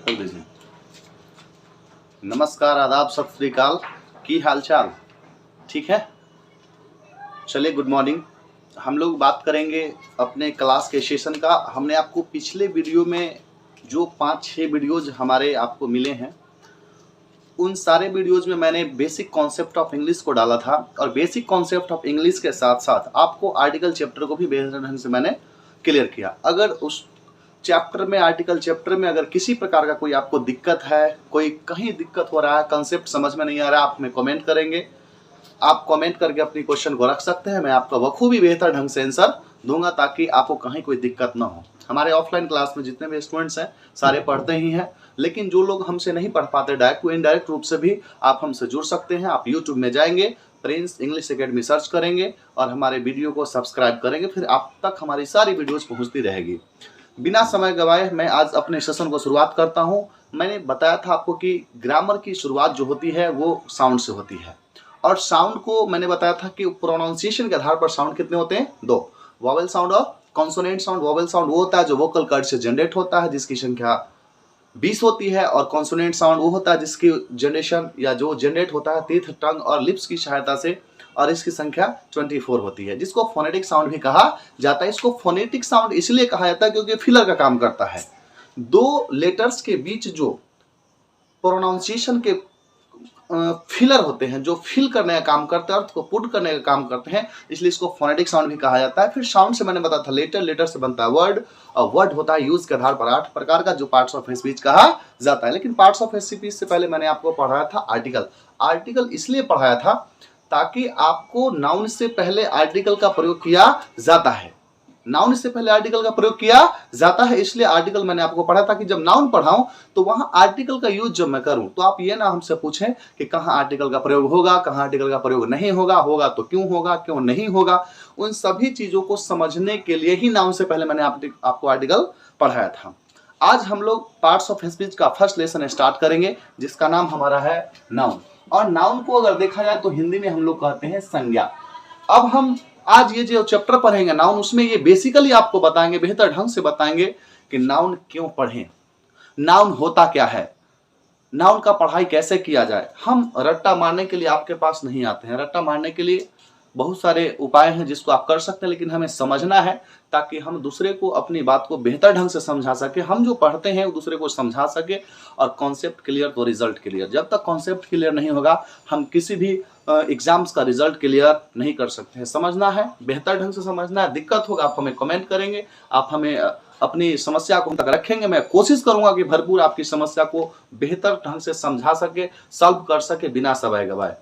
कर दीजिए। नमस्कार, आदाब, सत श्री अकाल। की हाल चाल? ठीक है। चलिए, गुड मॉर्निंग। हम लोग बात करेंगे अपने क्लास के सेशन का। हमने आपको पिछले वीडियो में जो 5-6 वीडियोज हमारे आपको मिले हैं, उन सारे वीडियोज में मैंने बेसिक कॉन्सेप्ट ऑफ इंग्लिश को डाला था, और बेसिक कॉन्सेप्ट ऑफ इंग्लिश के साथ साथ आपको आर्टिकल चैप्टर को भी बेहतर ढंग से मैंने क्लियर किया। अगर उस चैप्टर में, आर्टिकल चैप्टर में अगर किसी प्रकार का कोई आपको दिक्कत है, कोई कहीं दिक्कत हो रहा है, कंसेप्ट समझ में नहीं आ रहा है, आप हमें कमेंट करेंगे। आप कमेंट करके अपनी क्वेश्चन को रख सकते हैं। मैं आपका बखूबी बेहतर ढंग से आंसर दूंगा, ताकि आपको कहीं कोई दिक्कत ना हो। हमारे ऑफलाइन क्लास में जितने भी स्टूडेंट्स हैं सारे पढ़ते ही हैं, लेकिन जो लोग हमसे नहीं पढ़ पाते डायरेक्ट टू इनडायरेक्ट रूप से भी आप हमसे जुड़ सकते हैं। आप यूट्यूब में जाएंगे, प्रिंस इंग्लिश एकेडमी सर्च करेंगे और हमारे वीडियो को सब्सक्राइब करेंगे, फिर आप तक हमारी सारी वीडियोज पहुँचती रहेगी। बिना समय गवाए मैं आज अपने सेशन को शुरुआत करता हूं। मैंने बताया था आपको कि ग्रामर की शुरुआत जो होती है वो साउंड से होती है, और साउंड को मैंने बताया था कि प्रोनाउंसिएशन के आधार पर साउंड कितने होते हैं? 2, वॉवेल साउंड और कॉन्सोनेंट साउंड। वॉवेल साउंड वो होता है जो वोकल कॉर्ड से जनरेट होता है, जिसकी संख्या 20 होती है, और कॉन्सोनेंट साउंड वो होता है जिसकी जनरेशन या जो जनरेट होता है टीथ, टंग और लिप्स की सहायता से, और इसकी संख्या 24 होती है, जिसको फोनेटिक साउंड भी कहा जाता है। इसको फोनेटिक साउंड इसलिए कहा जाता है क्योंकि फिलर का काम करता है। 2 लेटर्स के बीच जो प्रोनाउंसिएशन के फिलर होते हैं, जो फिल करने का काम करते हैं, अर्थ को पुट करने का काम करते हैं, इसलिए इसको फोनेटिक साउंड भी कहा जाता है। फिर साउंड से मैंने बताया था लेटर, लेटर से बनता है वर्ड, और वर्ड होता है यूज के आधार पर 8 प्रकार का, जो पार्ट्स ऑफ स्पीच कहा जाता है। लेकिन पार्ट्स ऑफ स्पीच से पहले मैंने आपको पढ़ाया था आर्टिकल। आर्टिकल इसलिए पढ़ाया था ताकि आपको नाउन से पहले आर्टिकल का प्रयोग किया जाता है। नाउन से पहले आर्टिकल का प्रयोग किया जाता है, इसलिए आर्टिकल मैंने आपको पढ़ा था कि जब नाउन पढ़ाऊं तो वहां आर्टिकल का यूज जब मैं करूं तो आप ये ना हमसे पूछें कि कहां आर्टिकल का प्रयोग होगा, कहां आर्टिकल का प्रयोग नहीं होगा, होगा तो क्यों होगा, क्यों नहीं होगा। उन सभी चीजों को समझने के लिए ही नाउन से पहले मैंने आपको आर्टिकल पढ़ाया था। आज हम लोग पार्ट्स ऑफ स्पीच का फर्स्ट लेसन स्टार्ट करेंगे, जिसका नाम हमारा है नाउन। और नाउन को अगर देखा जाए तो हिंदी में हम लोग कहते हैं संज्ञा। अब हम आज ये जो चैप्टर पढ़ेंगे नाउन, उसमें ये बेसिकली आपको बताएंगे, बेहतर ढंग से बताएंगे कि नाउन क्यों पढ़ें, नाउन होता क्या है, नाउन का पढ़ाई कैसे किया जाए। हम रट्टा मारने के लिए आपके पास नहीं आते हैं। रट्टा मारने के लिए बहुत सारे उपाय हैं जिसको आप कर सकते हैं, लेकिन हमें समझना है ताकि हम दूसरे को अपनी बात को बेहतर ढंग से समझा सके। हम जो पढ़ते हैं वो दूसरे को समझा सके, और कॉन्सेप्ट क्लियर तो रिजल्ट क्लियर। जब तक कॉन्सेप्ट क्लियर नहीं होगा हम किसी भी एग्जाम्स का रिजल्ट क्लियर नहीं कर सकते हैं। समझना है, बेहतर ढंग से समझना है। दिक्कत होगा आप हमें कमेंट करेंगे, आप हमें अपनी समस्या को हम तक रखेंगे। मैं कोशिश करूंगा कि भरपूर आपकी समस्या को बेहतर ढंग से समझा सके, सॉल्व कर सके बिना समय गवाए।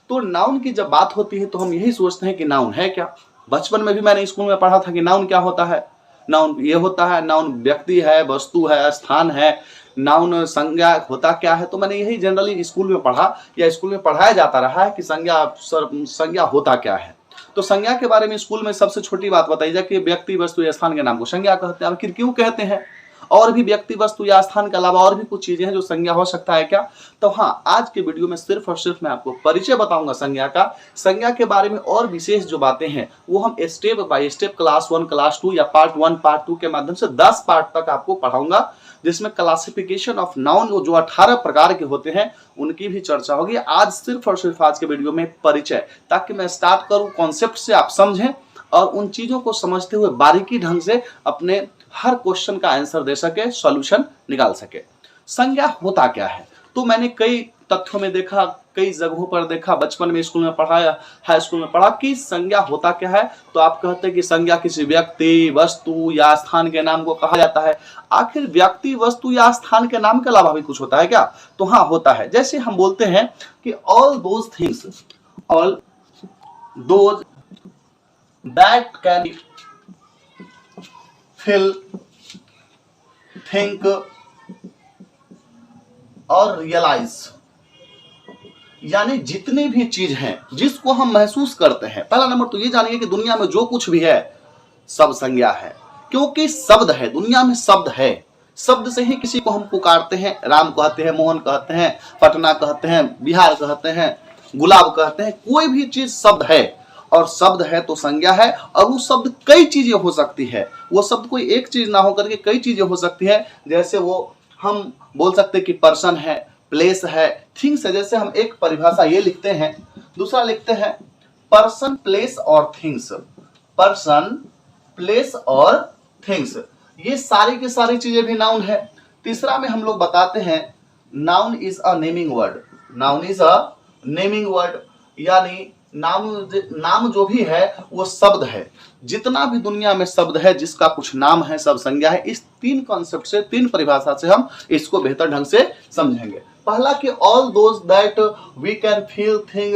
तो नाउन की जब बात होती है तो हम यही सोचते हैं कि नाउन है क्या। बचपन में भी मैंने स्कूल में पढ़ा था कि नाउन क्या होता है। नाउन ये होता है, नाउन व्यक्ति है, वस्तु है, स्थान है। नाउन संज्ञा होता क्या है, तो मैंने यही जनरली स्कूल में पढ़ा, या स्कूल में पढ़ाया जाता रहा है कि संज्ञा होता क्या है। तो संज्ञा के बारे में स्कूल में सबसे छोटी बात बताई जाए कि व्यक्ति, वस्तु या स्थान के नाम को संज्ञा कहते हैं। आखिर क्यों कहते हैं? और भी व्यक्ति, वस्तु या स्थान के अलावा और भी कुछ चीजें हैं जो संज्ञा हो सकता है क्या? तो हाँ, आज के वीडियो में सिर्फ और सिर्फ मैं आपको परिचय बताऊंगा संज्ञा का। संज्ञा के बारे में और विशेष जो बातें हैं वो हम step by step class 1, class 2 या पार्ट 1, पार्ट 2 के माध्यम से 10 पार्ट तक आपको पढ़ाऊंगा, जिसमें क्लासिफिकेशन ऑफ नाउन जो 18 प्रकार के होते हैं उनकी भी चर्चा होगी। आज सिर्फ और सिर्फ आज के वीडियो में परिचय, ताकि मैं स्टार्ट करूं कॉन्सेप्ट से, आप समझें और उन चीजों को समझते हुए बारीकी ढंग से अपने हर क्वेश्चन का आंसर दे सके, सॉल्यूशन निकाल सके। संज्ञा होता क्या है? तो मैंने कई तथ्यों में देखा, कई जगहों पर देखा, बचपन में स्कूल में पढ़ाया, हाई स्कूल में पढ़ा कि संज्ञा होता क्या है। तो आप कहते हैं कि संज्ञा किसी व्यक्ति, वस्तु या स्थान के नाम को कहा जाता है। आखिर व्यक्ति, वस्तु या स्थान के नाम के अलावा भी कुछ होता है क्या? तो हाँ, होता है। जैसे हम बोलते हैं कि all those things, all those that can feel, think और रियलाइज, यानी जितनी भी चीज हैं जिसको हम महसूस करते हैं। पहला नंबर तो ये जानिए कि दुनिया में जो कुछ भी है सब संज्ञा है, क्योंकि शब्द है, दुनिया में शब्द है। शब्द से ही किसी को हम पुकारते हैं। राम कहते हैं, मोहन कहते हैं, पटना कहते हैं, बिहार कहते हैं, गुलाब कहते हैं। कोई भी चीज शब्द है, और शब्द है तो संज्ञा है। और वो शब्द कई चीजें हो सकती है, वो शब्द कोई एक चीज ना होकर के कई चीजें हो सकती है। जैसे वो हम बोल सकते हैं कि पर्सन है, प्लेस है, थिंग्स है। जैसे हम एक परिभाषा ये लिखते हैं, दूसरा लिखते हैं पर्सन, प्लेस और थिंग्स। पर्सन, प्लेस और थिंग्स, ये सारी की सारी चीजें भी नाउन है। तीसरा में हम लोग बताते हैं noun is a naming word. Noun is a naming word, यानी नाम जो भी है वो शब्द है। जितना भी दुनिया में शब्द है जिसका कुछ नाम है, सब संज्ञा है। इस तीन कॉन्सेप्ट से, तीन परिभाषा से हम इसको बेहतर ढंग से समझेंगे। पहला कि all those that we can feel thing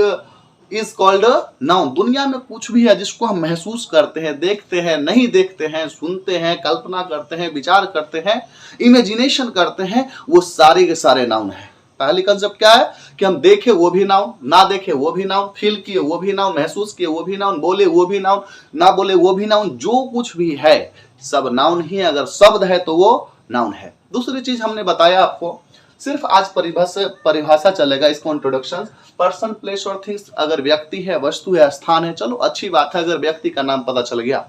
is called noun. दुनिया में कुछ भी है जिसको हम महसूस करते हैं, देखते हैं, नहीं देखते हैं, सुनते हैं, कल्पना करते हैं, विचार करते हैं, इमेजिनेशन करते हैं, वो सारे के सारे नाउन है। पहली कंसेप्ट क्या है कि हम देखे वो भी नाउन, ना देखे वो भी नाउन, फील किए वो भी नाउन, महसूस किए वो भी नाउन, बोले वो भी नाउन, ना बोले वो भी नाउन। जो कुछ भी है सब नाउन ही है। अगर शब्द है तो वो नाउन है। दूसरी चीज हमने बताया आपको, सिर्फ आज परिभाषा चलेगा, इसको इंट्रोडक्शन। पर्सन, प्लेस और थिंग्स, अगर व्यक्ति है, वस्तु है, स्थान है, चलो अच्छी बात है। अगर व्यक्ति का नाम पता चल गया,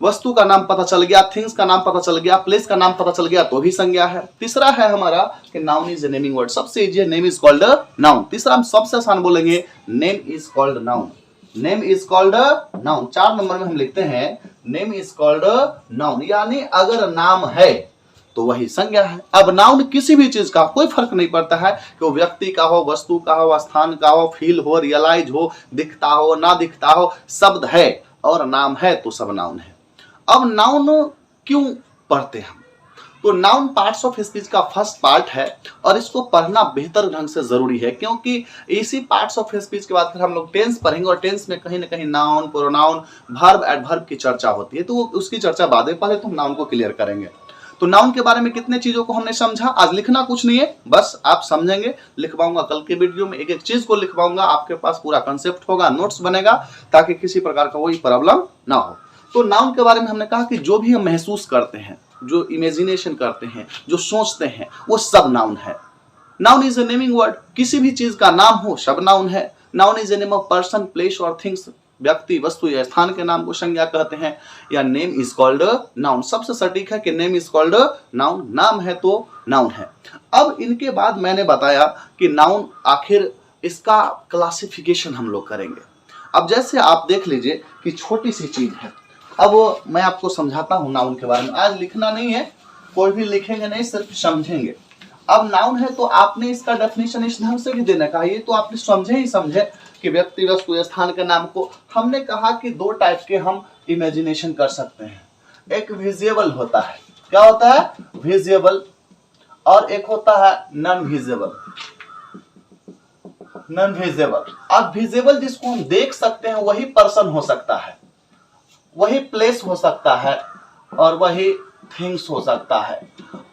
वस्तु का नाम पता चल गया, थिंग्स का नाम पता चल गया, प्लेस का नाम पता चल गया, तो भी संज्ञा है। तीसरा है हमारा कि noun is a naming word. सबसे इजी है, नेम इज कॉल्ड नाउन। तीसरा हम सबसे आसान बोलेंगे, name is called noun. Name is called noun. 4 number में हम लिखते हैं नेम इज कॉल्ड नाउन, यानी अगर नाम है तो वही संज्ञा है। अब नाउन किसी भी चीज का कोई फर्क नहीं पड़ता है कि वो व्यक्ति का हो, वस्तु का हो, स्थान का हो, फील हो, रियलाइज हो, दिखता हो, ना दिखता हो, शब्द है और नाम है तो सब नाउन है। अब नाउन क्यों पढ़ते हैं हम? तो नाउन पार्ट्स ऑफ स्पीच का फर्स्ट पार्ट है और इसको पढ़ना बेहतर ढंग से जरूरी है, क्योंकि इसी पार्ट्स ऑफ स्पीच के बाद फिर हम लोग टेंस पढ़ेंगे और टेंस में कहीं ना कहीं नाउन, प्रोनाउन, वर्ब, एडवर्ब की चर्चा होती है। तो उसकी चर्चा बाद में, पहले तो हम नाउन को क्लियर करेंगे। तो नाउन के बारे में कितने चीजों को हमने समझा। आज लिखना कुछ नहीं है, बस आप समझेंगे। लिखवाऊंगा कल के वीडियो में, एक एक चीज को लिखवाऊंगा, आपके पास पूरा कंसेप्ट होगा, नोट्स बनेगा, ताकि किसी प्रकार का कोई प्रॉब्लम ना हो। तो नाउन के बारे में हमने कहा कि जो भी हम महसूस करते हैं, जो इमेजिनेशन करते हैं, जो सोचते हैं, वो सब नाउन है। Noun is a naming word. किसी भी चीज का नाम हो सब नाउन है। Noun is a name of person, place और थिंग्स। व्यक्ति, वस्तु या स्थान के नाम को संज्ञा कहते हैं, या नेम इज कॉल्ड नाउन। सबसे सटीक है कि नेम इज कॉल्ड नाउन। नाम है तो नाउन है। अब इनके बाद मैंने बताया कि नाउन आखिर इसका क्लासिफिकेशन हम लोग करेंगे। अब जैसे आप देख लीजिए कि छोटी सी चीज है, अब मैं आपको समझाता हूं नाउन के बारे में। आज लिखना नहीं है, कोई भी लिखेंगे नहीं, सिर्फ समझेंगे। अब नाउन है तो आपने इसका डेफिनेशन इस ढंग से भी देना कहा, ये तो आपने समझे ही समझे कि व्यक्ति, वस्तु, स्थान के नाम को। हमने कहा कि 2 टाइप के हम इमेजिनेशन कर सकते हैं। एक विजुअल होता है, क्या होता है? विजुअल। और एक होता है नॉन विजुअल। Non visual. अब विजुअल जिसको हम देख सकते हैं वही पर्सन हो सकता है, वही प्लेस हो सकता है और वही थिंग्स हो सकता है।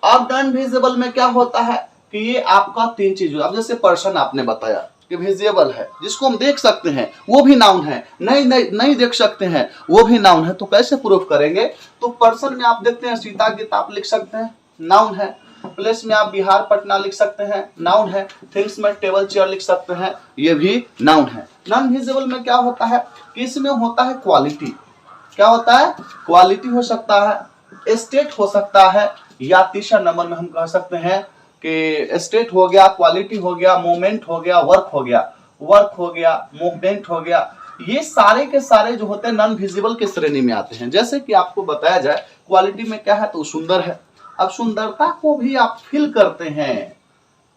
अब नॉन विजिबल में क्या होता है कि ये आपका 3 चीज। अब जैसे पर्सन आपने बताया कि विजिबल है, जिसको हम देख सकते हैं वो भी नाउन है, नहीं देख सकते हैं वो भी नाउन है। तो कैसे प्रूफ करेंगे? तो पर्सन में आप देखते हैं सीता गीता आप लिख सकते हैं, नाउन है। प्लेस में आप बिहार पटना लिख सकते हैं, नाउन है। थिंग्स में टेबल चेयर लिख सकते हैं, ये भी नाउन है। नॉन विजिबल में क्या होता है कि इसमें होता है क्वालिटी। क्या होता है? क्वालिटी हो सकता है, स्टेट हो सकता है, या तीसरा नंबर में हम कह सकते हैं कि स्टेट हो गया, क्वालिटी हो गया, मोमेंट हो गया, वर्क हो गया, मूवमेंट हो गया। ये सारे के सारे जो होते हैं नॉन विजिबल के श्रेणी में आते हैं। जैसे कि आपको बताया जाए क्वालिटी में क्या है तो सुंदर है। अब सुंदरता को भी आप फील करते हैं,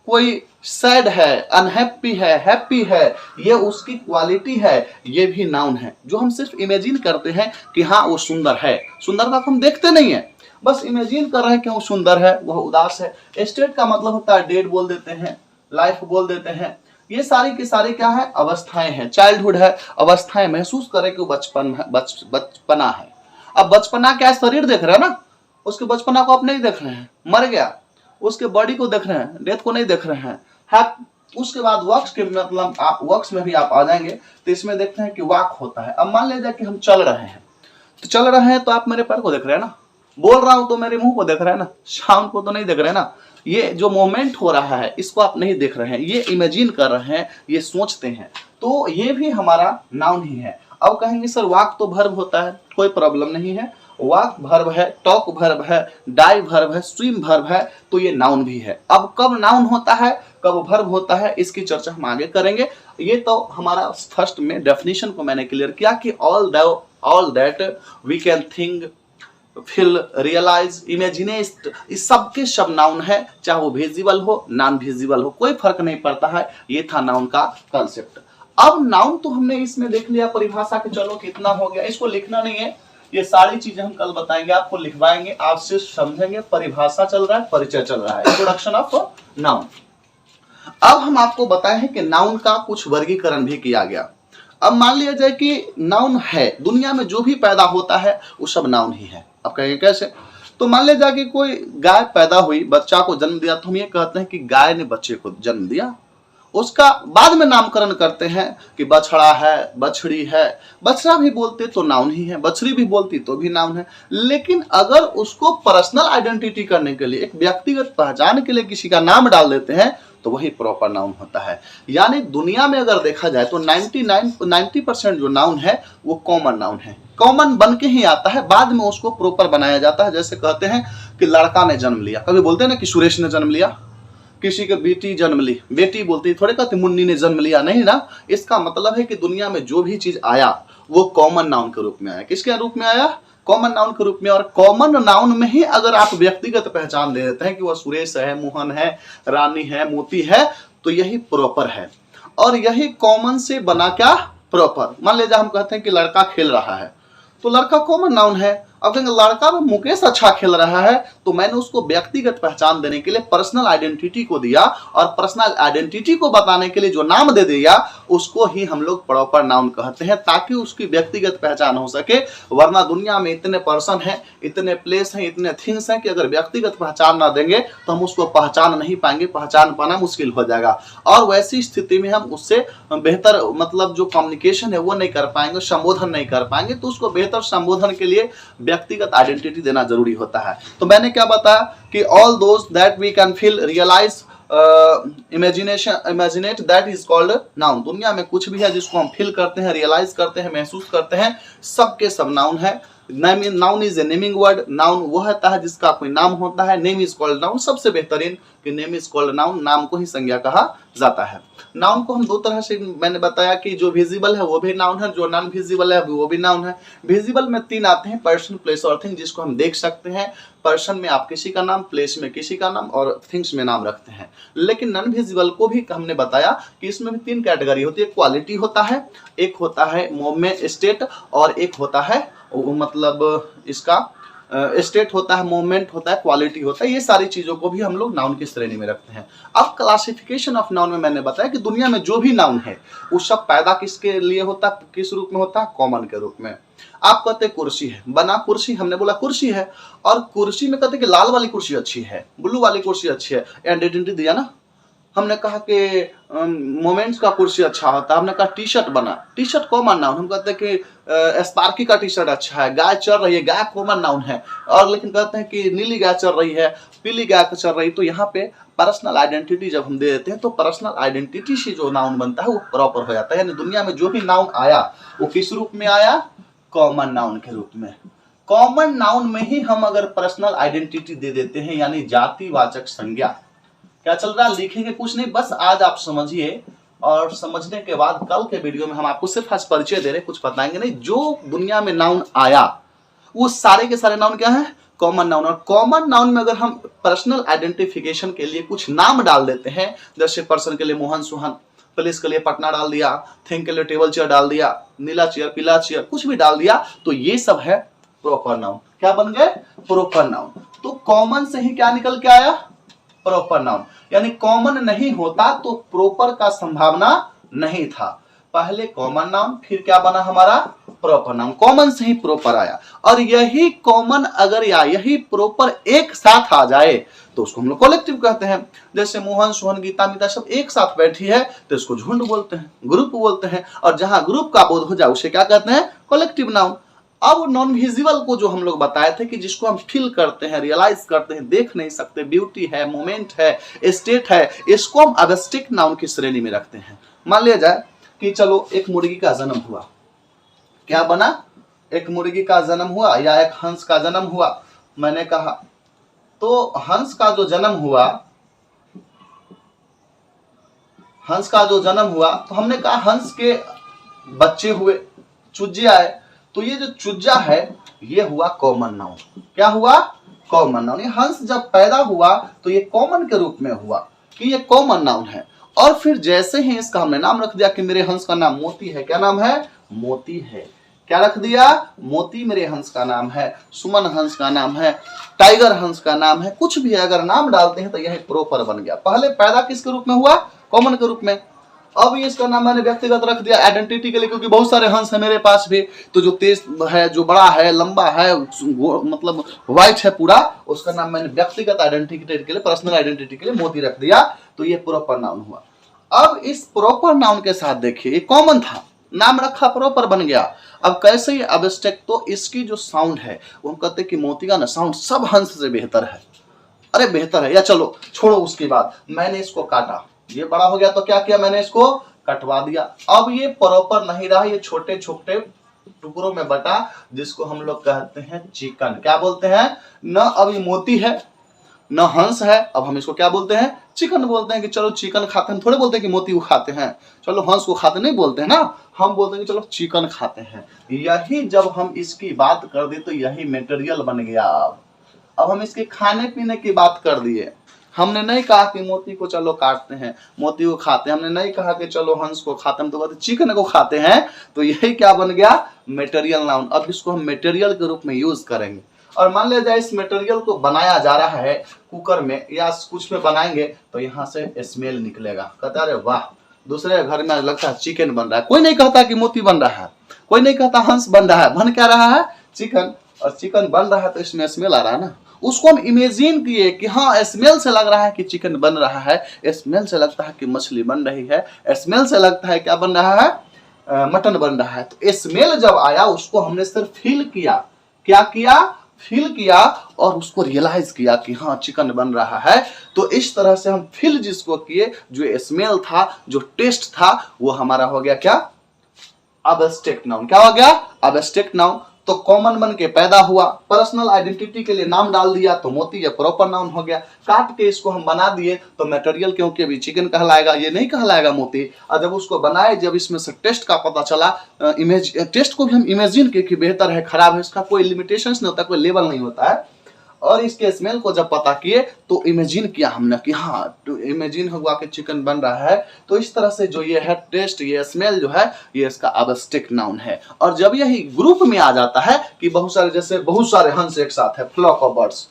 कोई सैड है, अनहैप्पी है, हैप्पी है, ये उसकी क्वालिटी है, ये भी नाउन है। जो हम सिर्फ इमेजिन करते हैं कि हाँ वो सुंदर है, सुंदरता को हम देखते नहीं है, बस इमेजिन कर रहे हैं कि वो सुंदर है, वह उदास है। स्टेट का मतलब होता है डेड बोल देते हैं, लाइफ बोल देते हैं। ये सारी की सारी क्या है? अवस्थाएं हैं। चाइल्डहुड है, अवस्थाएं महसूस करें कि बचपना है। अब बचपना क्या है? शरीर देख रहे हैं ना, उसके बचपना को आप नहीं देख रहे हैं, मर गया, उसके बॉडी को देख रहे हैं, डेथ को नहीं देख रहे हैं। उसके बाद वक्स के मतलब आप वक्स में भी आप आ जाएंगे तो इसमें देखते हैं कि वाक होता है। अब मान लीजिए कि हम चल रहे हैं, तो चल रहे हैं तो आप मेरे पैर को देख रहे हैं ना, बोल रहा हूं तो मेरे मुंह को देख रहे हैं ना, साउंड को तो नहीं देख रहे हैं ना। ये जो मोमेंट हो रहा है इसको आप नहीं देख रहे हैं, ये इमेजिन कर रहे हैं, ये सोचते हैं, तो ये भी हमारा नाउन ही है। अब कहेंगे सर वाक तो वर्ब होता है, कोई प्रॉब्लम नहीं है। वॉक वर्ब है, टॉक वर्ब है, डाई वर्ब है, स्विम वर्ब है, तो ये नाउन भी है। अब कब नाउन होता है, कब वर्ब होता है, इसकी चर्चा हम आगे करेंगे। ये तो हमारा फर्स्ट में डेफिनेशन को मैंने क्लियर किया कि all that we can think, feel, realise, imaginate, इस सबके सब नाउन है, चाहे वो विजिबल हो नॉन विजिबल हो, कोई फर्क नहीं पड़ता है। ये था नाउन का कंसेप्ट। अब नाउन तो हमने इसमें देख लिया परिभाषा के, चलो कितना हो गया, इसको लिखना नहीं है, ये सारी चीजें हम कल बताएंगे, आपको लिखवाएंगे, आप सिर्फ समझेंगे। परिभाषा चल रहा है, परिचय चल रहा है, इंट्रोडक्शन ऑफ नाउन। अब हम आपको बताए हैं कि नाउन का कुछ वर्गीकरण भी किया गया। अब मान लिया जाए कि नाउन है, दुनिया में जो भी पैदा होता है वो सब नाउन ही है। अब कहेंगे कैसे, तो मान लिया जाए कि कोई गाय पैदा हुई, बच्चा को जन्म दिया, तो हम ये कहते हैं कि गाय ने बच्चे को जन्म दिया। उसका बाद में नामकरण करते हैं कि बछड़ा है, बछड़ी है, बछड़ा भी बोलते तो नाउन ही है, बछड़ी भी बोलती तो भी नाउन है। लेकिन अगर उसको पर्सनल आइडेंटिटी करने के लिए, एक व्यक्तिगत पहचान के लिए किसी का नाम डाल देते हैं तो वही प्रॉपर नाउन होता है। यानी दुनिया में अगर देखा जाए तो 90% जो नाउन है वो कॉमन नाउन है, कॉमन बन के ही आता है, बाद में उसको प्रॉपर बनाया जाता है। जैसे कहते हैं कि लड़का ने जन्म लिया, कभी बोलते हैं ना कि सुरेश ने जन्म लिया, किसी की बेटी जन्म ली, बेटी बोलती, थोड़े कहते मुन्नी ने जन्म लिया, नहीं ना। इसका मतलब है कि दुनिया में जो भी चीज आया वो कॉमन नाउन के रूप में आया। किसके रूप में आया, कॉमन नाउन के रूप में। और कॉमन नाउन में ही अगर आप व्यक्तिगत पहचान दे देते हैं कि वह सुरेश है, मोहन है, रानी है, मोती है, तो यही प्रॉपर है। और यही कॉमन से बना क्या, प्रॉपर। मान लीजिए हम कहते हैं कि लड़का खेल रहा है, तो लड़का कॉमन नाउन है। अब लड़का में मुकेश अच्छा खेल रहा है, तो मैंने उसको व्यक्तिगत पहचान देने के लिए पर्सनल आइडेंटिटी को दिया, और पर्सनल आइडेंटिटी को बताने के लिए जो नाम दे दिया उसको ही हम लोग प्रॉपर नाउन कहते हैं, ताकि उसकी व्यक्तिगत पहचान हो सके। वरना दुनिया में इतने पर्सन हैं, इतने प्लेस हैं, इतने थिंग्स हैं कि अगर व्यक्तिगत पहचान ना देंगे तो हम उसको पहचान नहीं पाएंगे, पहचान पाना मुश्किल हो जाएगा। और वैसी स्थिति में हम उससे बेहतर मतलब जो कम्युनिकेशन है वो नहीं कर पाएंगे, संबोधन नहीं कर पाएंगे। तो उसको बेहतर संबोधन के लिए व्यक्तिगत आइडेंटिटी देना जरूरी होता है। तो मैंने क्या बताया कि all those that we can feel, realise, imaginate, that is called noun. दुनिया में कुछ भी है जिसको हम फील करते हैं, रियलाइज करते हैं, महसूस करते हैं, सबके सब नाउन है। Noun is a naming word. Noun वो होता है जिसका कोई नाम होता है। नेम इज कॉल्ड नाउन, सबसे बेहतरीन कि नेम इज कॉल्ड नाउन, नाम को ही संज्ञा कहा जाता है। नाउन को हम दो तरह से मैंने बताया कि जो विजिबल है वो भी नाउन है, जो नॉन विजिबल है वो भी नाउन है। विजिबल में तीन आते हैं, पर्सन, प्लेस और थिंग, जिसको हम देख सकते हैं। पर्सन में आप किसी का नाम, प्लेस में किसी का नाम, और थिंग्स में नाम रखते हैं। लेकिन नॉन विजिबल को भी हमने बताया कि इसमें भी तीन कैटेगरी होती है। क्वालिटी होता है, एक होता है मूवमेंट स्टेट, और एक होता है मतलब इसका स्टेट होता है, मूवमेंट होता है, क्वालिटी होता है। ये सारी चीजों को भी हम लोग नाउन की श्रेणी में रखते हैं। अब क्लासिफिकेशन ऑफ नाउन में मैंने बताया कि दुनिया में जो भी नाउन है वो सब पैदा किसके लिए होता है, किस रूप में होता है, कॉमन के रूप में। आप कहते हैं कुर्सी है, बना कुर्सी, हमने बोला कुर्सी है, और कुर्सी में कहते हैं कि लाल वाली कुर्सी अच्छी है, ब्लू वाली कुर्सी अच्छी है, आइडेंटिटी दिया ना। हमने कहा कि मोमेंट्स का कुर्सी अच्छा होता है, हमने कहा टी शर्ट बना, टी शर्ट कॉमन नाउन। हम कहते हैं कि स्पार्की का टी शर्ट अच्छा है, गाय चल रही है, गाय कॉमन नाउन है। और लेकिन कहते हैं कि नीली गाय चल रही है, पीली गाय चल रही। तो यहाँ पे पर्सनल आइडेंटिटी जब हम दे देते हैं तो पर्सनल आइडेंटिटी से जो नाउन बनता है वो प्रॉपर हो जाता है। यानी दुनिया में जो भी नाउन आया वो किस रूप में आया, कॉमन नाउन के रूप में। कॉमन नाउन में ही हम अगर पर्सनल आइडेंटिटी दे देते हैं, यानी जातिवाचक संज्ञा। क्या चल रहा है, लिखेंगे कुछ नहीं, बस आज आप समझिए, और समझने के बाद कल के वीडियो में हम आपको सिर्फ आज परिचय दे रहे हैं, कुछ बताएंगे नहीं। जो दुनिया में नाउन आया वो सारे के सारे नाउन क्या है, कॉमन नाउन। और कॉमन नाउन में अगर हम पर्सनल आइडेंटिफिकेशन के लिए कुछ नाम डाल देते हैं, जैसे पर्सन के लिए मोहन सुहन, प्लेस के लिए पटना डाल दिया, थिंग के लिए टेबल चेयर डाल दिया, नीला चेयर, पीला चेयर, कुछ भी डाल दिया, तो ये सब है प्रॉपर नाउन। क्या बन गए, प्रॉपर नाउन। तो कॉमन से ही क्या निकल के आया, प्रॉपर नाउन। यानी कॉमन नहीं होता तो प्रॉपर का संभावना नहीं था। पहले कॉमन नाउन, फिर क्या बना हमारा, प्रॉपर नाउन। कॉमन से ही प्रॉपर आया। और यही कॉमन अगर या यही प्रॉपर एक साथ आ जाए तो उसको हम लोग कलेक्टिव कहते हैं। जैसे मोहन सोहन गीता मीता सब एक साथ बैठी है तो इसको झुंड बोलते हैं, ग्रुप बोलते हैं। और जहां ग्रुप का बोध हो जाए उसे क्या कहते हैं, कलेक्टिव नाउन। अब नॉन विजिबल को जो हम लोग बताए थे कि जिसको हम फील करते हैं, रियलाइज करते हैं, देख नहीं सकते, ब्यूटी है, मोमेंट है, स्टेट है, इसको हम एब्स्ट्रैक्ट नाउन की श्रेणी में रखते हैं। मान लिया जाए कि चलो एक मुर्गी का जन्म हुआ, क्या बना, एक मुर्गी का जन्म हुआ या एक हंस का जन्म हुआ, मैंने कहा तो हंस का जो जन्म हुआ, हंस का जो जन्म हुआ तो हमने कहा हंस के बच्चे हुए, चूजे आए, तो ये जो चूजा है ये हुआ कॉमन नाउन। क्या हुआ? Common noun. ये हंस जब पैदा हुआ तो ये कॉमन के रूप में हुआ कि ये कॉमन नाउन है। और फिर जैसे ही इसका हमने नाम रख दिया कि मेरे हंस का नाम मोती है। क्या नाम है? मोती है। क्या रख दिया? मोती मेरे हंस का नाम है, सुमन हंस का नाम है, टाइगर हंस का नाम है, कुछ भी अगर नाम डालते हैं तो यह प्रॉपर बन गया। पहले पैदा किसके रूप में हुआ? कॉमन के रूप में। अब ये इसका नाम मैंने व्यक्तिगत रख दिया आइडेंटिटी के लिए, क्योंकि बहुत सारे हंस है मेरे पास भी, तो जो तेज है, जो बड़ा है, लंबा है, मतलब व्हाइट है पूरा, उसका नाम मैंने व्यक्तिगत आइडेंटिटी के लिए, पर्सनल आइडेंटिटी के लिए मोती रख दिया, तो ये प्रॉपर नाउन हुआ। अब इस प्रॉपर नाउन के साथ देखिए, ये कॉमन था, नाम रखा, प्रॉपर बन गया। अब कैसे ये एब्स्ट्रैक्ट, तो इसकी जो साउंड है वो हम कहते हैं कि मोती का ना साउंड सब हंस से बेहतर है। अरे बेहतर है, या चलो छोड़ो उसके बाद, मैंने इसको काटा, ये बड़ा हो गया तो क्या किया, मैंने इसको कटवा दिया। अब ये प्रॉपर नहीं रहा, ये छोटे छोटे टुकड़ों में बटा, जिसको हम लोग कहते हैं चिकन। क्या बोलते हैं? न अब ये मोती है न हंस है, अब हम इसको क्या बोलते हैं? चिकन बोलते हैं। कि चलो चिकन खाते हैं, थोड़े बोलते हैं कि मोती को खाते हैं, चलो हंस को खाते नहीं बोलते हैं ना, हम बोलते हैं कि चलो चिकन खाते हैं। यही जब हम इसकी बात कर दे तो यही मटेरियल बन गया। अब हम इसके खाने पीने की बात कर दिए, हमने नहीं कहा कि मोती को चलो काटते हैं, मोती को खाते हैं, हमने नहीं कहा कि चलो हंस को खाते हैं, हम तो कहते चिकन को खाते हैं, तो यही क्या बन गया? Material noun. अब इसको हम मटेरियल के रूप में यूज करेंगे। और मान लिया जाए इस मटेरियल को बनाया जा रहा है कुकर में या कुछ में बनाएंगे, तो यहाँ से स्मेल निकलेगा, कहता अरे वाह, दूसरे घर में लगता है चिकन बन रहा है। कोई नहीं कहता कि मोती बन रहा है, कोई नहीं कहता हंस बन रहा है, बन क्या रहा है? चिकन। और चिकन बन रहा है तो इसमें स्मेल आ रहा है ना, उसको हम इमेजिन किए कि हाँ स्मेल से लग रहा है कि चिकन बन रहा है, स्मेल से लगता है कि मछली बन रही है, स्मेल से लगता है क्या बन रहा है? मटन बन रहा है। तो स्मेल जब आया उसको हमने सिर्फ फील किया। क्या किया? फील किया और उसको रियलाइज किया कि हाँ चिकन बन रहा है। तो इस तरह से हम फील जिसको किए, जो स्मेल था, जो टेस्ट था, वो हमारा हो गया क्या? Abstract noun. क्या हो गया? Abstract noun. तो कॉमन बन के पैदा हुआ, पर्सनल आइडेंटिटी के लिए नाम डाल दिया तो मोती या प्रॉपर नाउन हो गया। काट के इसको हम बना दिए तो मटेरियल, क्योंकि अभी चिकन कहलाएगा, ये नहीं कहलाएगा मोती। और जब उसको बनाए, जब इसमें से टेस्ट का पता चला, टेस्ट को भी हम इमेजिन किए कि बेहतर है, खराब है, इसका कोई लिमिटेशंस नहीं होता, कोई लेवल नहीं होता है। और इसके स्मेल को जब पता किए तो इमेजिन किया हमने कि हाँ, तो इमेजिन हुआ कि चिकन बन रहा है। तो इस तरह से जो ये है टेस्ट, ये स्मेल जो है, ये इसका एब्स्ट्रैक्ट नाउन है। और जब यही ग्रुप में आ जाता है कि बहुत सारे, जैसे बहुत सारे हंस एक साथ है, flock of birds,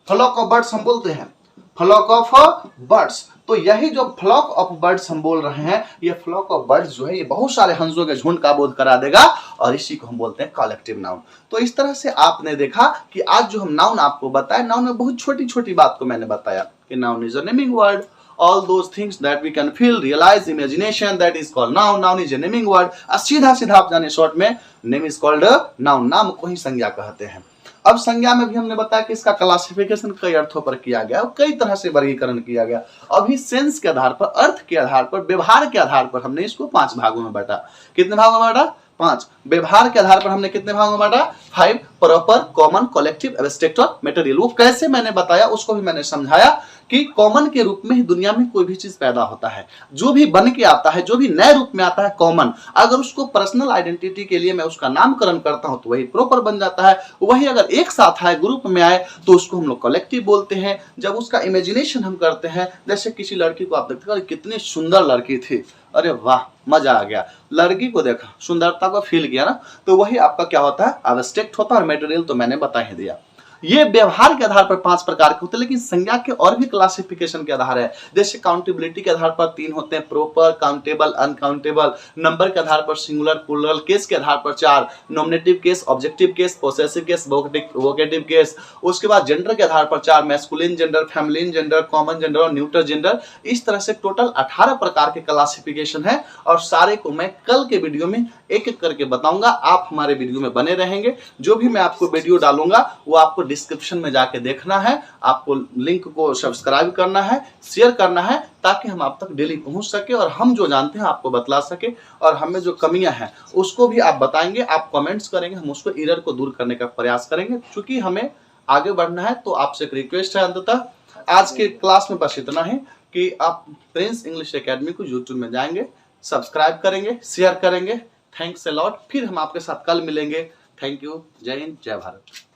flock of birds हम बोलते हैं, फ्लॉक ऑफ बर्ड्स। तो यही जो फ्लॉक ऑफ बर्ड्स हम बोल रहे हैं, ये फ्लॉक ऑफ बर्ड्स जो है, ये बहुत सारे हंसों के झुंड का बोध करा देगा, और इसी को हम बोलते हैं कलेक्टिव नाउन। तो इस तरह से आपने देखा कि आज जो हम नाउन आपको बताया, नाउन में बहुत छोटी छोटी बात को मैंने बताया कि noun is a naming word, all those things that we can feel, realize, imagination, that is called noun. Noun is a naming word. सीधा सीधा आप जाने शॉर्ट में, name is called noun, नाम को ही संज्ञा कहते हैं। अब संज्ञा में भी हमने बताया कि इसका क्लासिफिकेशन कई अर्थों पर किया गया और कई तरह से वर्गीकरण किया गया। अभी सेंस के आधार पर, अर्थ के आधार पर, व्यवहार के आधार पर हमने इसको 5 भागों में बांटा। कितने भागों में बांटा? 5। व्यवहार के आधार पर हमने कितने भागों में बांटा? 5। प्रॉपर, कॉमन, कलेक्टिव, एब्स्ट्रैक्ट और मटेरियल। वो कैसे मैंने बताया, उसको भी मैंने समझाया कि कॉमन के रूप में ही दुनिया में कोई भी चीज पैदा होता है, जो भी बन के आता है, जो भी नए रूप में आता है कॉमन, अगर उसको पर्सनल आइडेंटिटी के लिए मैं उसका नामकरण करता हूं तो वही प्रॉपर बन जाता है। वही अगर एक साथ आए, ग्रुप में आए, तो उसको हम लोग कलेक्टिव बोलते हैं। जब उसका इमेजिनेशन हम करते हैं, जैसे किसी लड़की को आप देखते हैं, कितनी सुंदर लड़की थी, अरे वाह मजा आ गया, लड़की को देखा, सुंदरता को फील किया ना, तो वही आपका क्या होता है? एब्स्ट्रैक्ट होता है। और मटेरियल तो मैंने बता ही दिया। ये व्यवहार के आधार पर 5 प्रकार के होते हैं, लेकिन संज्ञा के और भी क्लासिफिकेशन के आधार है। जैसे काउंटेबिलिटी के आधार पर 3 होते हैं, प्रॉपर, काउंटेबल, अनकाउंटेबल। नंबर के आधार पर सिंगुलर, प्लूरल। केस के आधार पर 4, nominative case, objective case, possessive case, vocative case. उसके बाद जेंडर के आधार पर 4, masculine gender, feminine gender, common gender और न्यूट्रल जेंडर। इस तरह से टोटल 18 प्रकार के क्लासिफिकेशन है, और सारे को मैं कल के वीडियो में एक एक करके बताऊंगा। आप हमारे वीडियो में बने रहेंगे, जो भी मैं आपको वीडियो डालूंगा वो आपको डिस्क्रिप्शन में जाके देखना है, आपको लिंक को सब्सक्राइब करना है, शेयर करना है, ताकि हम आप तक डेली पहुंच सके और हम जो जानते हैं आपको बतला सके, और हमें जो कमियां हैं उसको भी आप बताएंगे, आप कमेंट्स करेंगे, हम उसको एरर को दूर करने का प्रयास करेंगे। क्योंकि हमें आगे बढ़ना है, तो आपसे एक रिक्वेस्ट है अंततः आज के क्लास में बस इतना ही कि आप प्रिंस इंग्लिश एकेडमी को यूट्यूब में जाएंगे, सब्सक्राइब करेंगे, शेयर करेंगे। Thanks a lot. फिर हम आपके साथ कल मिलेंगे। Thank you. जय हिंद, जय भारत।